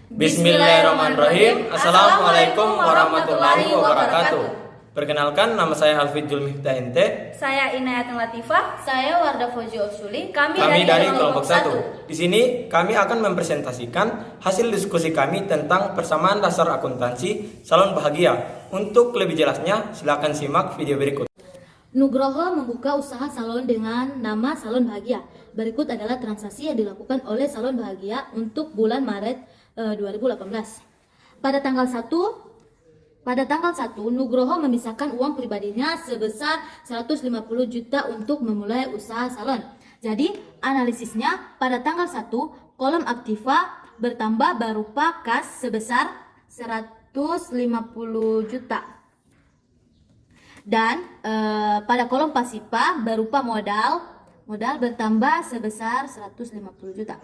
Bismillahirrahmanirrahim. Assalamualaikum warahmatullahi wabarakatuh. Perkenalkan, nama saya Alfid Julmiftah Ente. Saya Inayat Latifah. Saya Wardah Fauzi Ursuli. Kami dari kelompok 1. Di sini kami akan mempresentasikan hasil diskusi kami tentang persamaan dasar akuntansi salon bahagia. Untuk lebih jelasnya, silakan simak video berikut. Nugroho membuka usaha salon dengan nama Salon Bahagia. Berikut adalah transaksi yang dilakukan oleh Salon Bahagia untuk bulan Maret 2018. Pada tanggal 1, Nugroho memisahkan uang pribadinya sebesar 150 juta untuk memulai usaha salon. Jadi, analisisnya pada tanggal 1, kolom aktiva bertambah berupa kas sebesar 150 juta. Dan pada kolom pasifa berupa modal bertambah sebesar 150 juta.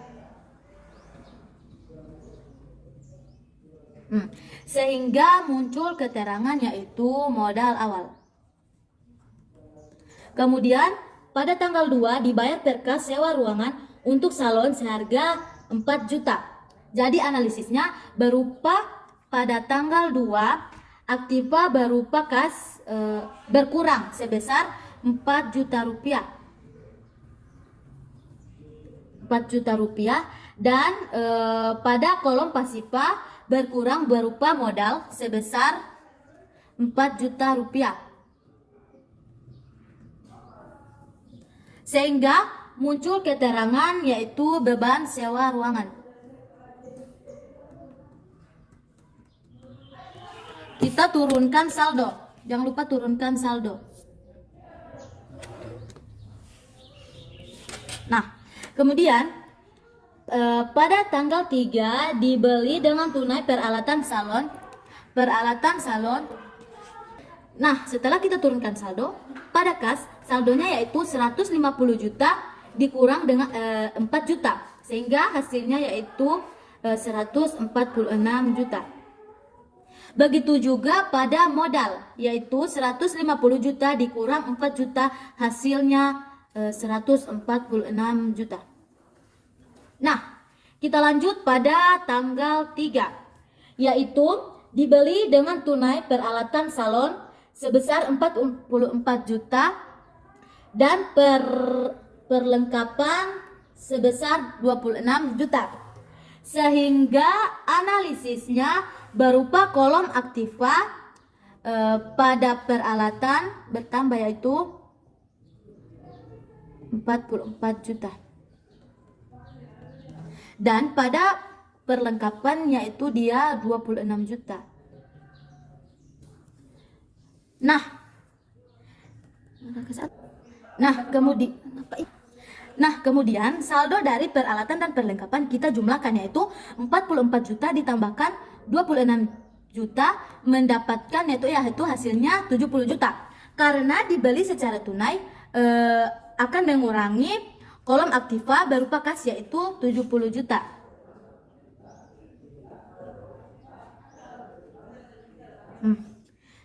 Sehingga muncul keterangan yaitu modal awal. Kemudian pada tanggal 2 dibayar perkas sewa ruangan untuk salon seharga 4 juta. Jadi analisisnya berupa pada tanggal 2 aktiva berupa kas berkurang sebesar 4 juta rupiah. 4 juta rupiah dan pada kolom pasifa berkurang berupa modal sebesar 4 juta rupiah. Sehingga muncul keterangan yaitu beban sewa ruangan. Kita turunkan saldo. Jangan lupa turunkan saldo. Nah, kemudian pada tanggal 3 dibeli dengan tunai peralatan salon. Nah, setelah kita turunkan saldo, pada kas saldonya yaitu 150 juta dikurang dengan 4 juta, sehingga hasilnya yaitu 146 juta. Begitu juga pada modal, yaitu 150 juta dikurang 4 juta, hasilnya 146 juta. Nah, kita lanjut pada tanggal 3, yaitu dibeli dengan tunai peralatan salon sebesar 44 juta dan perlengkapan sebesar 26 juta. Sehingga analisisnya berupa kolom aktiva pada peralatan bertambah yaitu 44 juta. Dan pada perlengkapan yaitu dia 26 juta. Kemudian saldo dari peralatan dan perlengkapan kita jumlahkan yaitu 44 juta ditambahkan 26 juta mendapatkan yaitu hasilnya 70 juta. Karena dibeli secara tunai akan mengurangi kolom aktiva berupa kas yaitu 70 juta.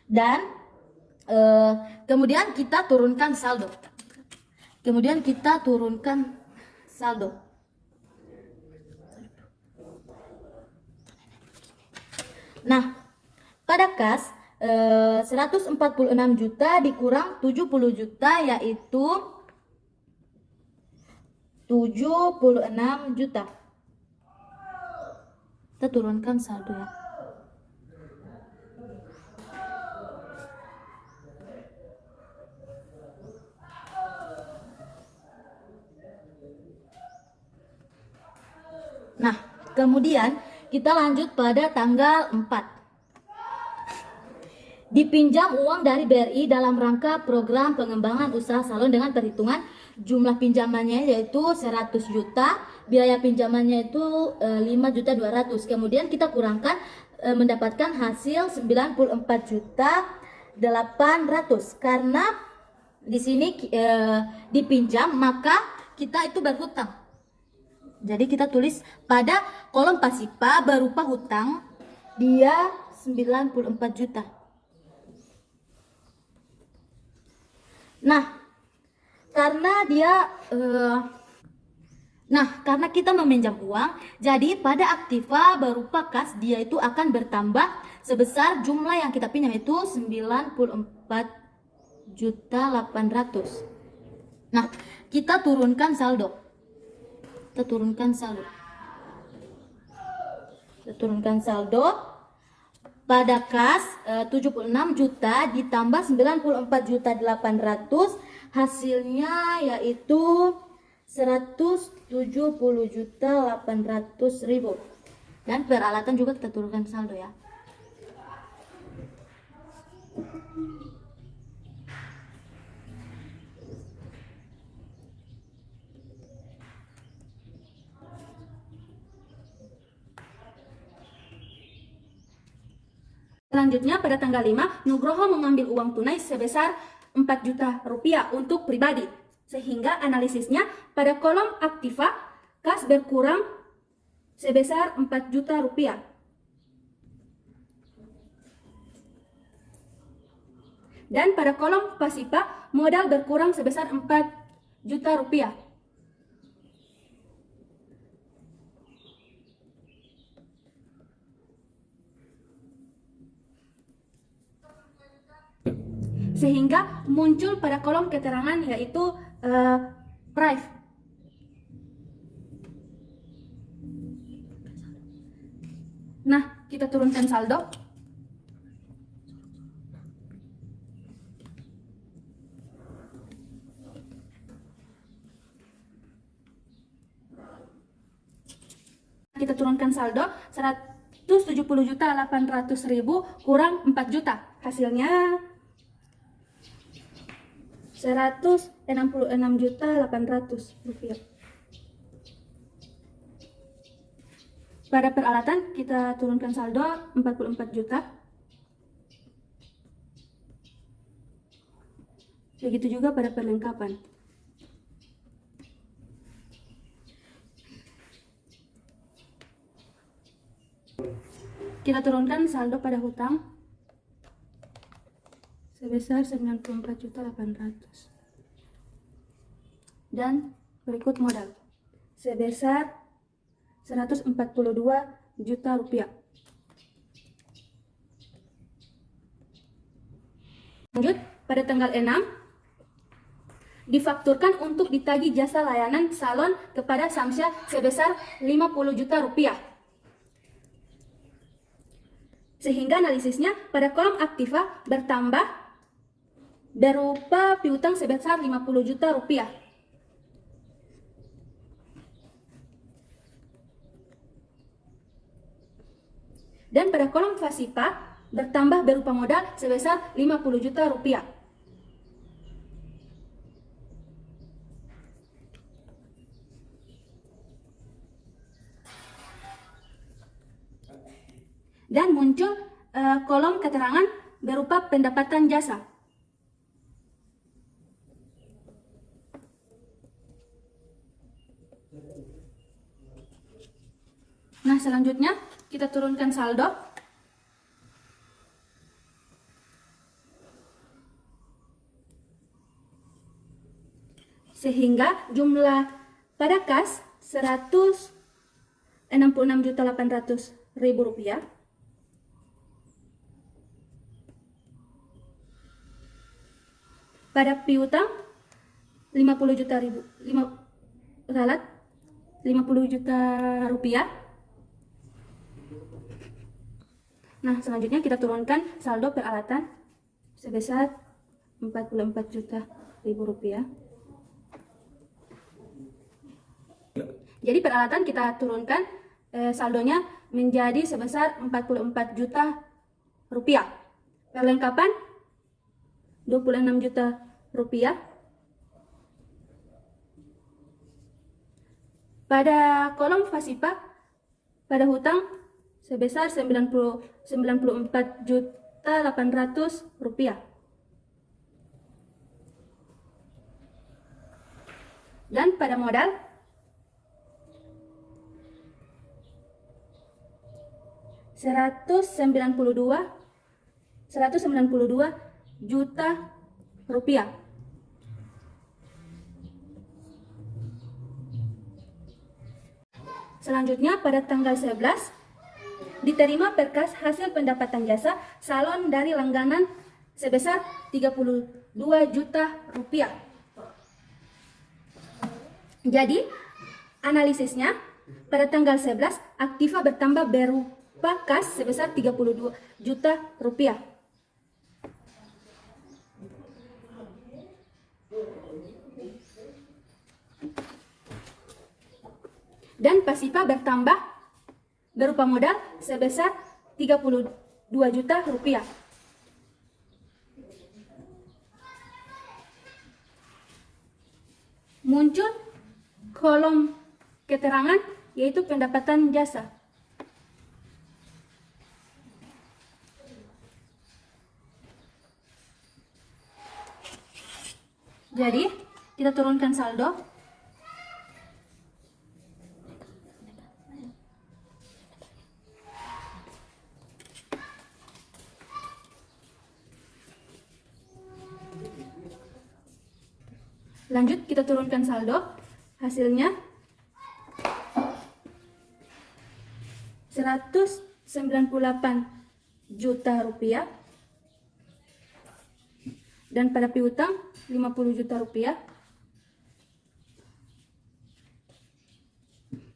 Dan kemudian kita turunkan saldo. Nah, pada kas 146 juta dikurang 70 juta yaitu 76 juta. Kita turunkan saldo ya. Nah, kemudian kita lanjut pada tanggal 4. Dipinjam uang dari BRI dalam rangka program pengembangan usaha salon dengan perhitungan jumlah pinjamannya yaitu 100 juta, biaya pinjamannya itu 5.200.000. Kemudian kita kurangkan mendapatkan hasil 94.800.000 karena di sini dipinjam maka kita itu berhutang. Jadi kita tulis pada kolom pasifa berupa hutang dia 94 juta. Nah, karena dia Nah, karena kita meminjam uang, jadi pada aktiva berupa kas dia itu akan bertambah sebesar jumlah yang kita pinjam itu 94.800. Nah, kita turunkan saldo. Kita turunkan saldo. Pada kas 76 juta ditambah 94.800, hasilnya yaitu 170.800.000. Dan peralatan juga kita turunkan saldo ya. Selanjutnya pada tanggal 5, Nugroho mengambil uang tunai sebesar 4 juta rupiah untuk pribadi. Sehingga analisisnya pada kolom aktiva kas berkurang sebesar 4 juta rupiah. Dan pada kolom pasipa modal berkurang sebesar 4 juta rupiah. Sehingga muncul pada kolom keterangan yaitu price. Nah, kita turunkan saldo. Kita turunkan saldo 170.800.000 kurang 4 juta. Hasilnya 166.800 rupiah. Pada peralatan kita turunkan saldo 44 juta. Begitu juga pada perlengkapan. Kita turunkan saldo pada hutang sebesar 94.800. Dan berikut modal sebesar 142 juta rupiah. Lanjut, pada tanggal 6 difakturkan untuk ditagih jasa layanan salon kepada Samsya sebesar 50 juta rupiah. Sehingga analisisnya pada kolom aktiva bertambah berupa piutang sebesar 50 juta rupiah. Dan pada kolom fasipa bertambah berupa modal sebesar 50 juta rupiah. Dan muncul kolom keterangan berupa pendapatan jasa. Nah, selanjutnya kita turunkan saldo. Sehingga jumlah pada kas 166.800.000 rupiah. Pada piutang 50 juta rupiah. Nah, selanjutnya kita turunkan saldo peralatan sebesar 44 juta rupiah. Jadi peralatan kita turunkan saldonya menjadi sebesar 44 juta rupiah. Perlengkapan 26 juta rupiah. Pada kolom fasipa pada hutang sebesar 94 juta 800 rupiah. Dan pada modal 192 juta rupiah. Selanjutnya pada tanggal 11 diterima berkas hasil pendapatan jasa salon dari langganan sebesar 32 juta rupiah. Jadi analisisnya pada tanggal 11 aktiva bertambah berupa kas sebesar 32 juta rupiah. Dan pasifa bertambah berupa modal sebesar 32 juta rupiah. Muncul kolom keterangan yaitu pendapatan jasa. Jadi kita turunkan saldo. Lanjut kita turunkan saldo, hasilnya 198 juta rupiah, dan pada piutang 50 juta rupiah,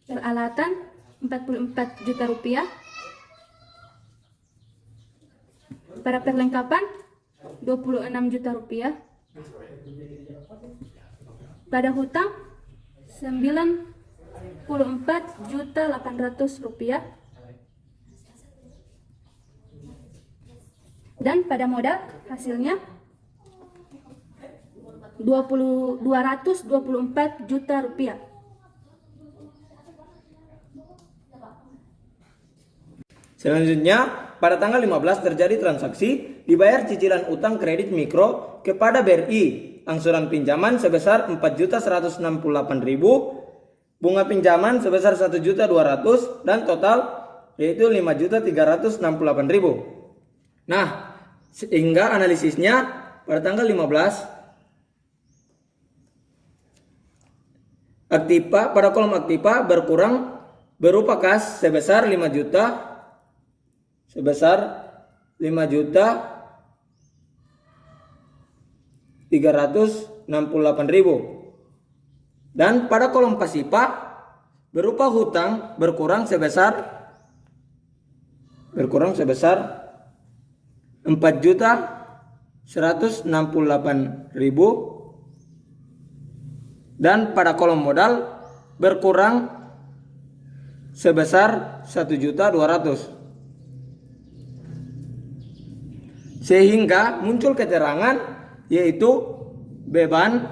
peralatan 44 juta rupiah, para perlengkapan 26 juta rupiah, pada hutang 94 juta 800 rupiah, dan pada modal hasilnya 224 juta rupiah. Selanjutnya, pada tanggal 15 terjadi transaksi dibayar cicilan utang kredit mikro kepada BRI, angsuran pinjaman sebesar 4.168.000, bunga pinjaman sebesar 1.200.000 dan total yaitu 5.368.000. Nah, sehingga analisisnya pada tanggal 15 aktiva pada kolom aktiva berkurang berupa kas sebesar 5.368.000, dan pada kolom pasifa berupa hutang berkurang sebesar 4.168.000, dan pada kolom modal berkurang sebesar 1.200.000. Sehingga muncul keterangan yaitu beban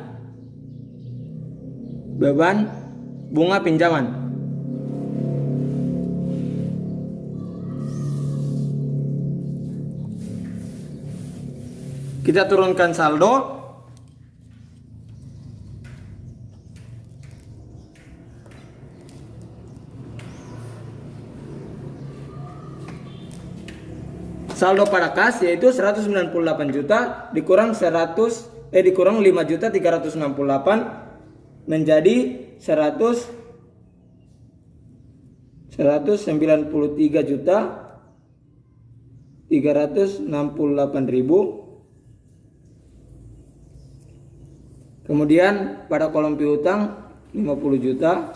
bunga pinjaman. Kita turunkan saldo. Saldo pada kas yaitu 198 juta dikurang 5.368 menjadi 193 juta 368.000. Kemudian pada kolom piutang 50 juta,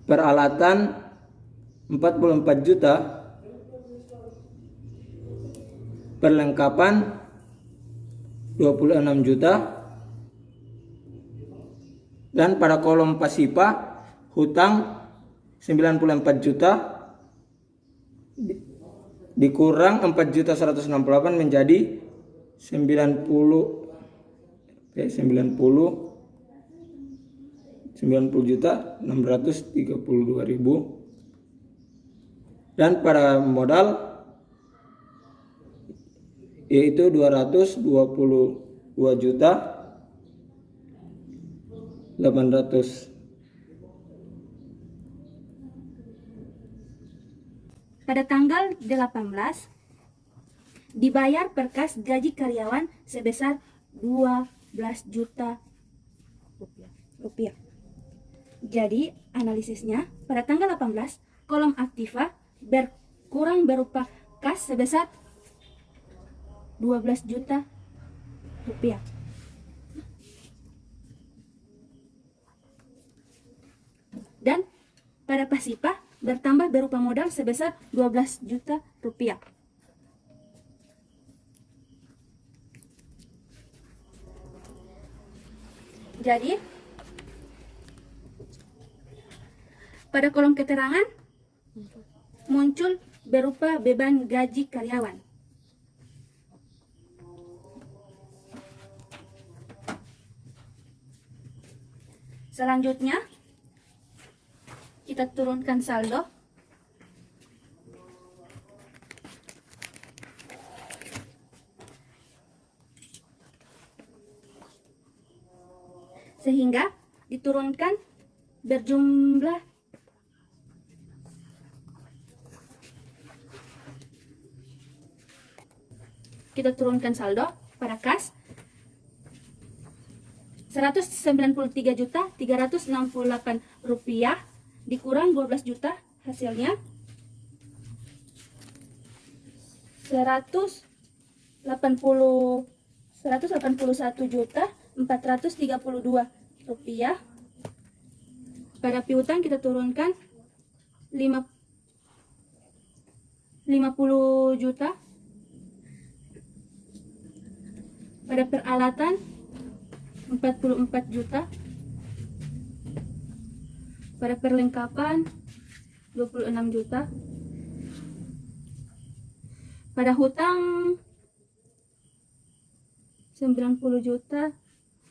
peralatan 44 juta, perlengkapan 26 juta, dan pada kolom pasifa hutang 94 juta dikurang 4.168 menjadi 90 juta 632.000. Dan pada modal yaitu 222 juta 800. Pada tanggal 18 dibayar berkas gaji karyawan sebesar 12 juta rupiah. rupiah. Jadi analisisnya pada tanggal 18 kolom aktiva berkurang berupa kas sebesar 12 juta rupiah. Dan pada pasipa bertambah berupa modal sebesar 12 juta rupiah. Jadi pada kolom keterangan muncul berupa beban gaji karyawan. Selanjutnya kita turunkan saldo. Sehingga diturunkan berjumlah kita turunkan saldo pada kas 193.368 rupiah dikurang 12 juta, hasilnya 181.432 rupiah. Pada piutang kita turunkan 50 juta. Pada peralatan 44 juta. Pada perlengkapan 26 juta. Pada hutang 90 juta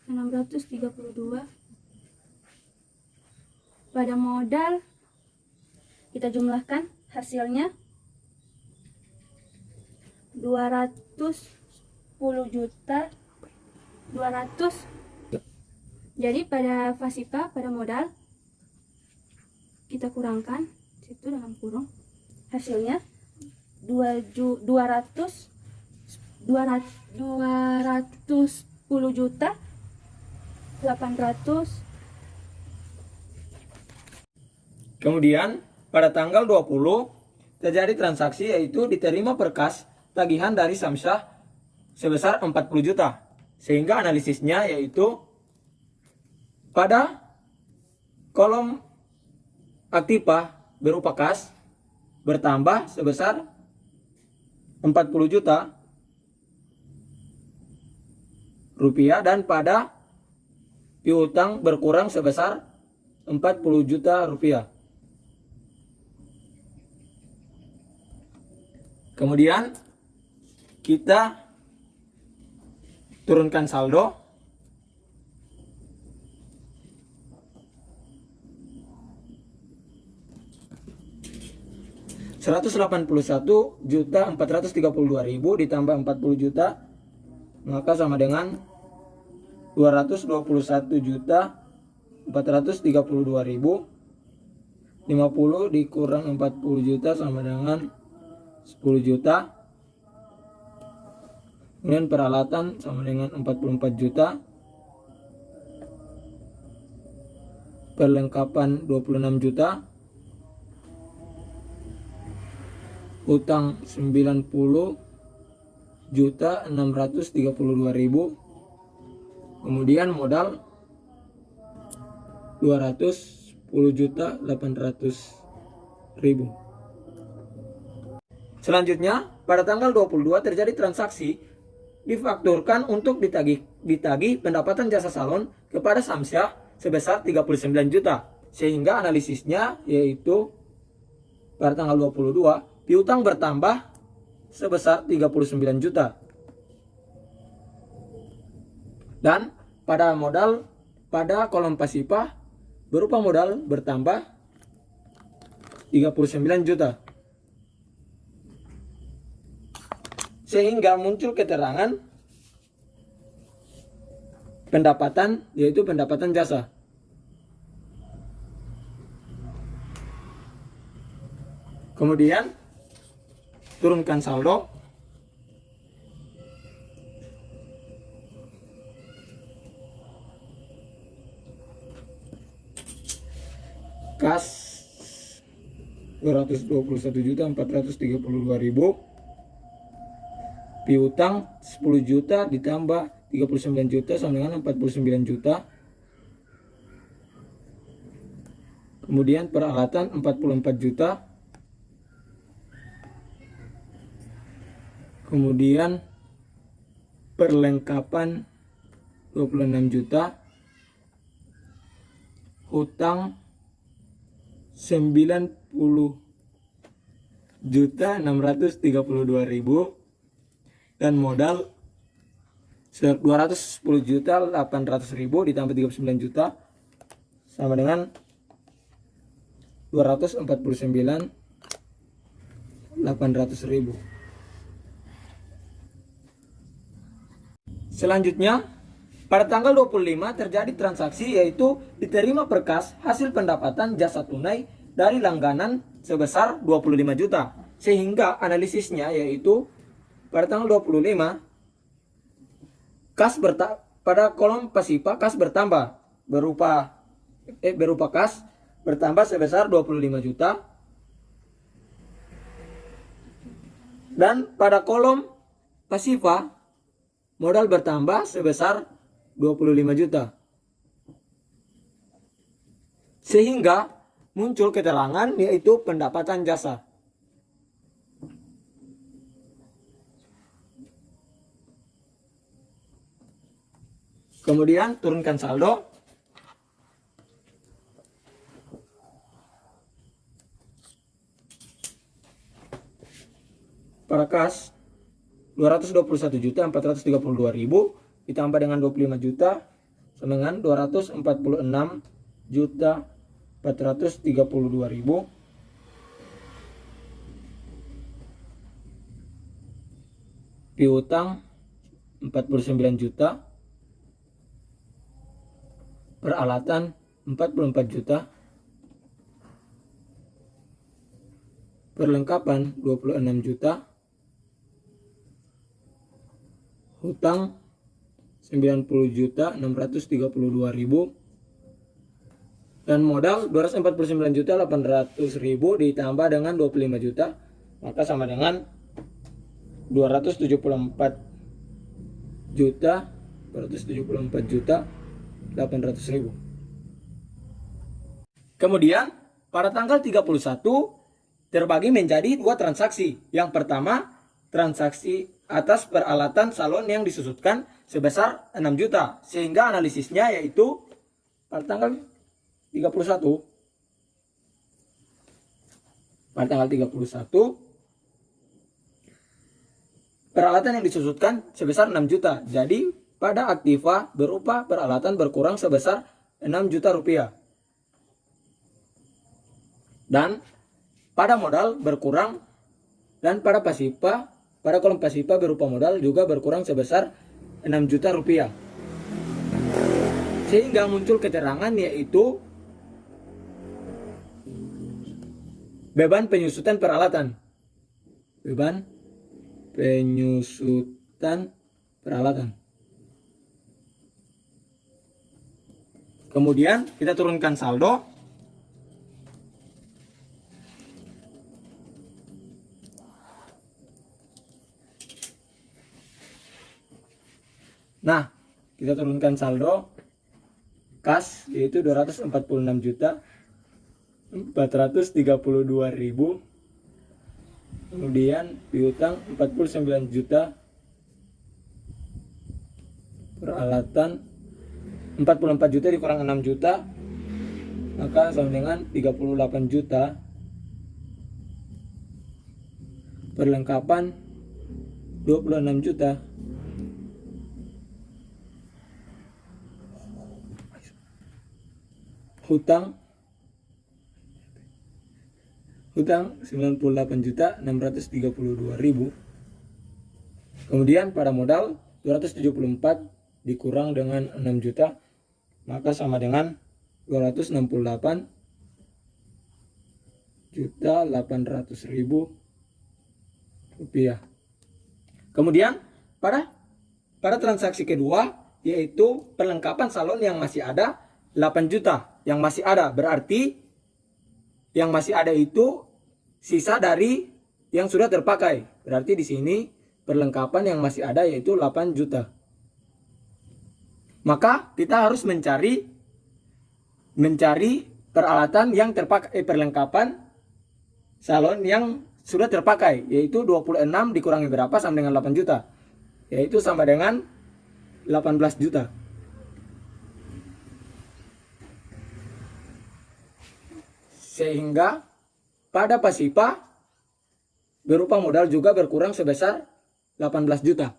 632. Pada modal kita jumlahkan hasilnya 210 juta 200. Jadi pada pasipa pada modal kita kurangkan situ dalam kurung, hasilnya 210 juta 800. Kemudian pada tanggal 20 terjadi transaksi yaitu diterima berkas tagihan dari Samsyah sebesar 40 juta. Sehingga analisisnya yaitu pada kolom aktiva berupa kas bertambah sebesar 40 juta rupiah dan pada piutang berkurang sebesar 40 juta rupiah. Kemudian kita turunkan saldo. Rp181.432.000 ditambah 40 juta maka sama dengan 221.432.000. 50 dikurang 40 juta sama dengan 10 juta. Kemudian peralatan sama dengan 44 juta. Perlengkapan 26 juta. Utang 90 juta 632.000. Kemudian modal 210 juta 800.000. Selanjutnya, pada tanggal 22 terjadi transaksi difakturkan untuk ditagih pendapatan jasa salon kepada Samsyah sebesar 39 juta. Sehingga analisisnya yaitu pada tanggal 22 piutang bertambah sebesar 39 juta. Dan pada modal pada kolom pasipa berupa modal bertambah 39 juta. Sehingga muncul keterangan pendapatan yaitu pendapatan jasa. Kemudian turunkan saldo. kas 221.432.000, piutang 10 juta ditambah 39 juta sama dengan 49 juta. Kemudian peralatan 44 juta. Kemudian perlengkapan 26 juta. Hutang 90.632.000 dan modal 210.800.000 ditambah 39 juta sama dengan 249.800.000. Selanjutnya, pada tanggal 25 terjadi transaksi yaitu diterima berkas hasil pendapatan jasa tunai dari langganan sebesar 25 juta. Sehingga analisisnya yaitu pada tanggal 25 pada kolom pasipa kas bertambah berupa kas bertambah sebesar 25 juta. Dan pada kolom pasifa modal bertambah sebesar 25 juta. Sehingga muncul keterangan yaitu pendapatan jasa. Kemudian turunkan saldo. Para kas 221.432.000 ditambah dengan 25 juta sama dengan 246.432.000. Piutang 49 juta. Peralatan 44 juta. Perlengkapan 26 juta. Hutang 90.632.000 dan modal 249.800.000 ditambah dengan 25 juta maka sama dengan 274.800.000. Kemudian pada tanggal 31 terbagi menjadi dua transaksi. Yang pertama, transaksi atas peralatan salon yang disusutkan sebesar 6 juta. Sehingga analisisnya yaitu pada tanggal 31 peralatan yang disusutkan sebesar 6 juta. Jadi pada aktiva berupa peralatan berkurang sebesar 6 juta rupiah. Dan pada modal berkurang dan pada pasipa pada kolom pasipa berupa modal juga berkurang sebesar 6 juta rupiah. Sehingga muncul keterangan yaitu beban penyusutan peralatan. Beban penyusutan peralatan. Kemudian kita turunkan saldo. Nah, kita turunkan saldo kas yaitu 246.432.000. Kemudian piutang 49 juta. Peralatan 44 juta dikurang 6 juta maka sama dengan 38 juta. Perlengkapan 26 juta. Hutang 98.632.000. Kemudian pada modal 274 dikurang dengan 6 juta maka sama dengan 268.800.000 rupiah. Kemudian pada transaksi kedua yaitu perlengkapan salon yang masih ada 8 juta yang masih ada, berarti yang masih ada itu sisa dari yang sudah terpakai. Berarti di sini perlengkapan yang masih ada yaitu 8 juta. Maka kita harus mencari peralatan yang terpakai, perlengkapan salon yang sudah terpakai, yaitu 26 dikurangi berapa sama dengan 8 juta, yaitu sama dengan 18 juta. Sehingga pada pasipa berupa modal juga berkurang sebesar 18 juta.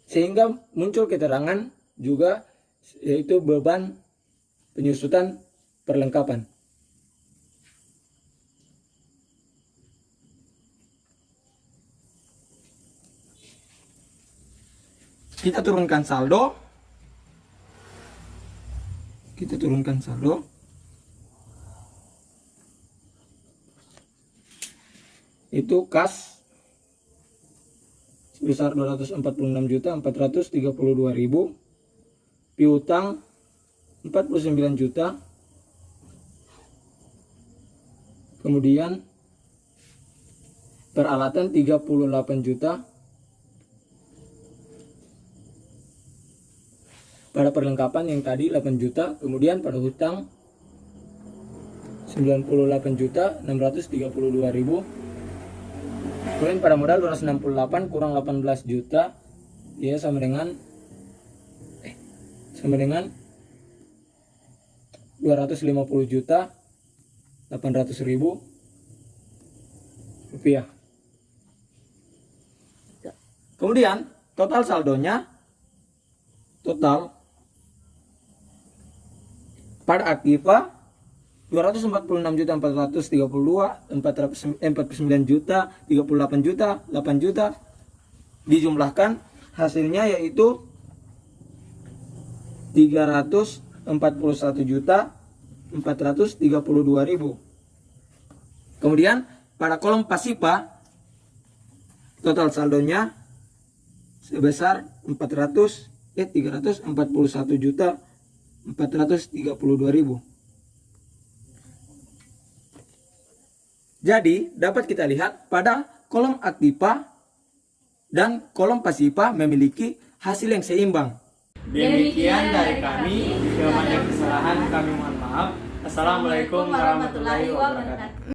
Sehingga muncul keterangan juga yaitu beban penyusutan perlengkapan. Kita turunkan saldo. Itu kas sebesar 246.432.000, piutang 49 juta, kemudian peralatan 38 juta, pada perlengkapan yang tadi 8 juta, kemudian pada hutang 98.632.000, kemudian pada modal 268 kurang 18 juta, ya sama dengan 250 juta 800.000 rupiah. Kemudian total saldonya, pada aktiva 246.432, 49 juta, 38 juta, 8 juta, dijumlahkan hasilnya yaitu 341.432.000. Kemudian pada kolom pasipa total saldonya sebesar 341.432.000. Jadi dapat kita lihat pada kolom aktiva dan kolom pasipa memiliki hasil yang seimbang. Demikian dari kami, jika ada kesalahan kami mohon maaf. Assalamualaikum warahmatullahi wabarakatuh.